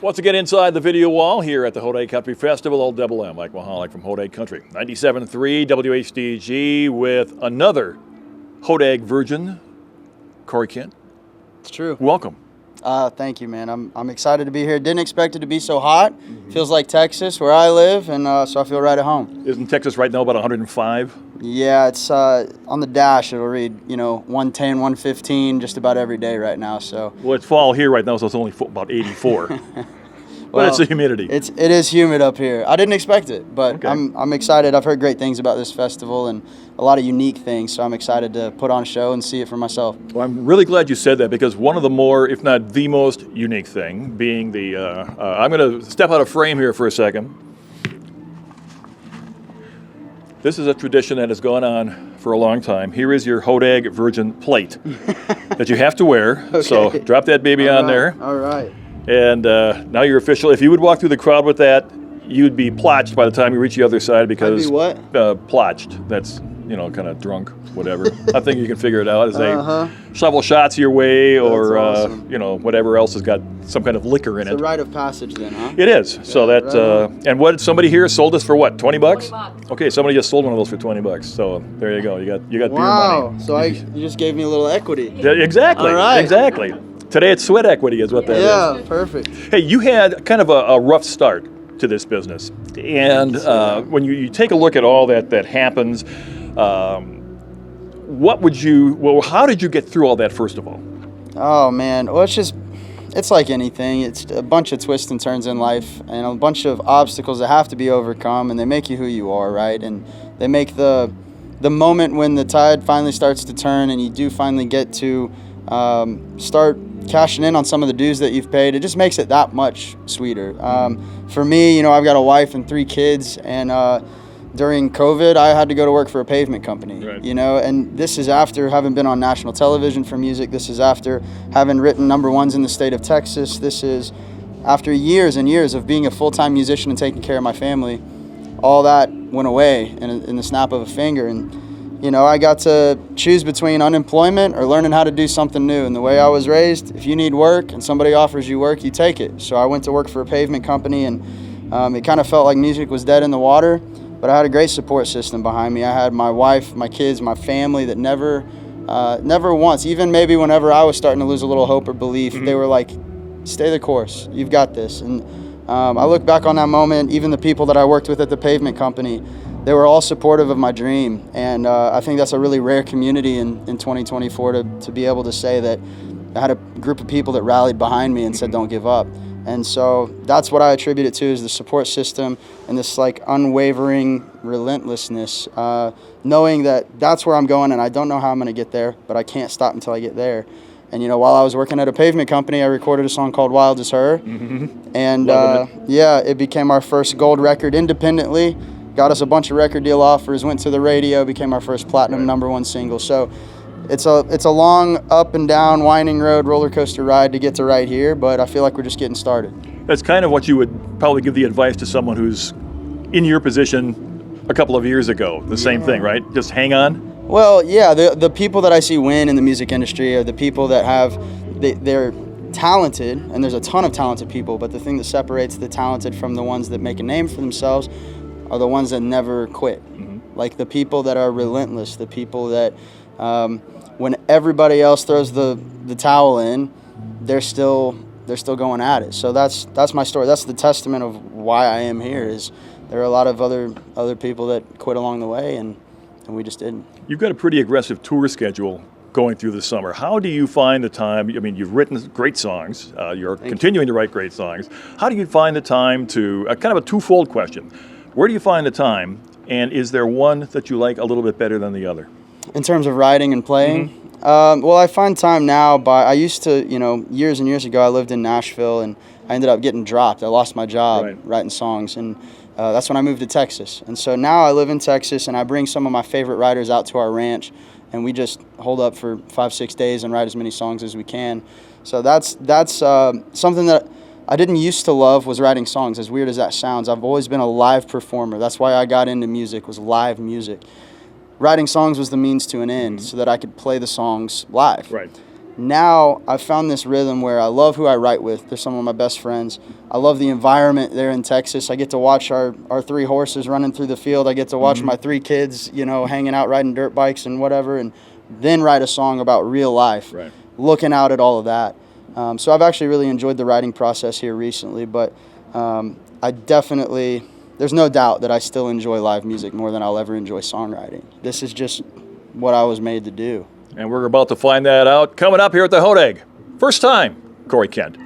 Once again, inside the video wall here at the Hodag Country Festival, old double M, Mike Michalak from Hodag Country. 97.3 WHDG with another Hodag virgin, Corey Kent. It's true. Welcome. Thank you, man. I'm excited to be here. Didn't expect it to be so hot. Feels like Texas, where I live, and so I feel right at home. Isn't Texas right now about 105? Yeah, it's on the dash. It'll read, 110, 115 just about every day right now. So. Well, it's fall here right now, so it's only about 84. Well, but it's the humidity. It is humid up here. I didn't expect it, but okay. I'm excited. I've heard great things about this festival and a lot of unique things, so I'm excited to put on a show and see it for myself. Well, I'm really glad you said that, because one of the more, if not the most unique thing, being the, I'm going to step out of frame here for a second. This is a tradition that has gone on for a long time. Here is your Hodag Virgin plate that you have to wear. Okay. So drop that baby on there. All right. And now you're official. If you would walk through the crowd with that, you'd be plotched by the time you reach the other side, because I'd be what? Plotched. That's kind of drunk, whatever. I think you can figure it out as they shovel shots your way, or awesome. Whatever else has got some kind of liquor in it. It's a rite of passage, then, huh? It is. Yeah, so that right and what somebody here sold us for what? 20 bucks? 20 bucks. Okay, somebody just sold one of those for 20 bucks. So there you go. You got beer money. Wow. So you just gave me a little equity. Yeah, exactly. All right. Exactly. Today it's sweat equity is what that is. Yeah, perfect. Hey, you had kind of a rough start to this business, and when you take a look at all that happens, how did you get through all that, first of all? Oh man, well, it's like anything. It's a bunch of twists and turns in life, and a bunch of obstacles that have to be overcome, and they make you who you are, right? And they make the moment when the tide finally starts to turn and you do finally get to start cashing in on some of the dues that you've paid, it just makes it that much sweeter. For me, I've got a wife and 3 kids, and during COVID, I had to go to work for a pavement company, right. And this is after having been on national television for music. This is after having written #1s in the state of Texas. This is after years and years of being a full-time musician and taking care of my family. All that went away in the snap of a finger, and I got to choose between unemployment or learning how to do something new. And the way I was raised, if you need work and somebody offers you work, you take it. So I went to work for a pavement company, and it kind of felt like music was dead in the water, but I had a great support system behind me. I had my wife, my kids, my family that never once, even maybe whenever I was starting to lose a little hope or belief, they were like, stay the course, you've got this. And I look back on that moment, even the people that I worked with at the pavement company, they were all supportive of my dream, and I think that's a really rare community in 2024 to be able to say that I had a group of people that rallied behind me and said, don't give up. And so that's what I attribute it to, is the support system and this unwavering relentlessness, knowing that that's where I'm going, and I don't know how I'm going to get there, but I can't stop until I get there. And while I was working at a pavement company, I recorded a song called Wild as Her, and it became our first gold record independently. Got us a bunch of record deal offers, went to the radio, became our first platinum #1 single. So it's a long up and down winding road, roller coaster ride to get to right here, but I feel like we're just getting started. That's kind of what you would probably give the advice to someone who's in your position a couple of years ago. The same thing, right? Just hang on. Well, yeah, the people that I see win in the music industry are the people that they're talented, and there's a ton of talented people, but the thing that separates the talented from the ones that make a name for themselves are the ones that never quit. Like the people that are relentless, the people that when everybody else throws the towel in, they're still going at it. So that's my story. That's the testament of why I am here, is there are a lot of other people that quit along the way, and we just didn't. You've got a pretty aggressive tour schedule going through the summer. How do you find the time? I mean, you've written great songs. You're continuing to write great songs. How do you find the time to, kind of a twofold question. Where do you find the time, and is there one that you like a little bit better than the other? In terms of writing and playing? Well, I find time now I used to, years and years ago, I lived in Nashville, and I ended up getting dropped. I lost my job writing songs, and that's when I moved to Texas. And so now I live in Texas, and I bring some of my favorite writers out to our ranch, and we just hold up for 5-6 days and write as many songs as we can. So that's something that I didn't used to love, was writing songs, as weird as that sounds. I've always been a live performer. That's why I got into music, was live music. Writing songs was the means to an end, so that I could play the songs live. Right. now I've found this rhythm where I love who I write with. They're some of my best friends. I love the environment there in Texas. I get to watch our 3 horses running through the field. I get to watch my 3 kids, you know, hanging out riding dirt bikes and whatever, and then write a song about real life, Right. looking out at all of that. So I've actually really enjoyed the writing process here recently, but I definitely, there's no doubt that I still enjoy live music more than I'll ever enjoy songwriting. This is just what I was made to do. And we're about to find that out coming up here at the Hodag. First time, Corey Kent.